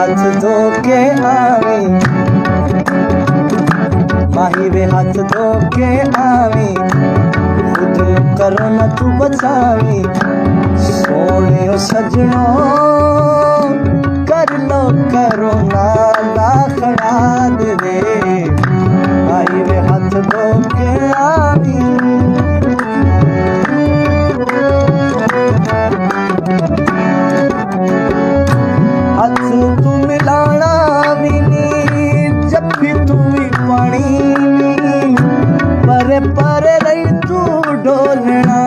हाथ धो के आवी, माही वे हाथ धो के आवी, खुद करो न तू बचावी। सोने ओ सजनो कर लो करो ना लाखड़ा दे, माही वे हाथ धो के आवी। हाथ तू मिलाना भी नी जब भी तू ही पानी नी, परे परे रही तू डोलना।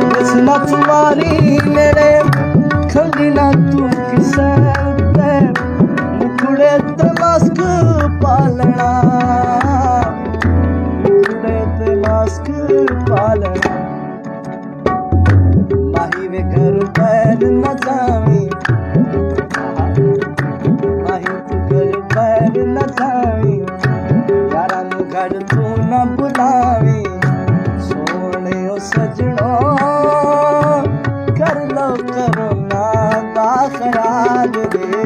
बसना तुम्हारी मेरे खंगी ना तू किसे उत्ते, मुकुड़े ते मास्क पालना, मुकुड़े ते मास्क पालना। माही वे घर पैर न जावी, माही तू घर पैर न जावी, यारा नु घर तू न बुलावी। सोने ओ सजनो कर लो करो ना दाखराल दे,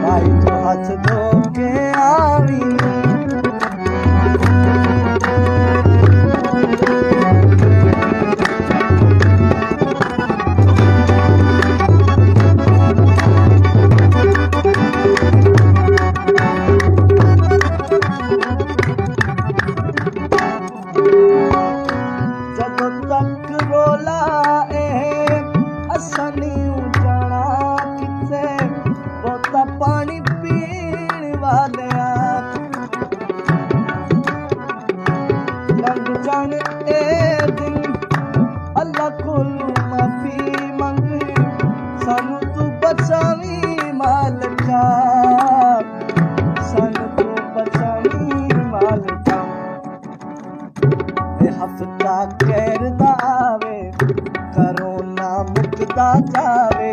माही तो हाथ धो के आवी। ਜਦੋਂ ਤੱਕ ਰੋਲਾ ਇਹ ਅਸਾਂ ਨਹੀਂ ਜਾਣਾ ਕਿਤੇ, ਬਹੁਤਾ ਪਾਣੀ ਪੀਣ ਵਾਲਿਆ। ਲੰਘ ਜਾਣ ਇਹ ਦਿਨ ਅੱਲਾ ਕੋਲੋਂ ਮਾਫੀ ਮੰਗ, ਸਾਨੂੰ ਤੂੰ ਬਚਾਵੀਂ ਮਾਲਕਾ, ਸਾਨੂੰ ਤੂੰ ਬਚਾਵੀਂ ਮਾਲਕਾ। हफ्ता कहरदा आवे, करोना मुकदा जावे।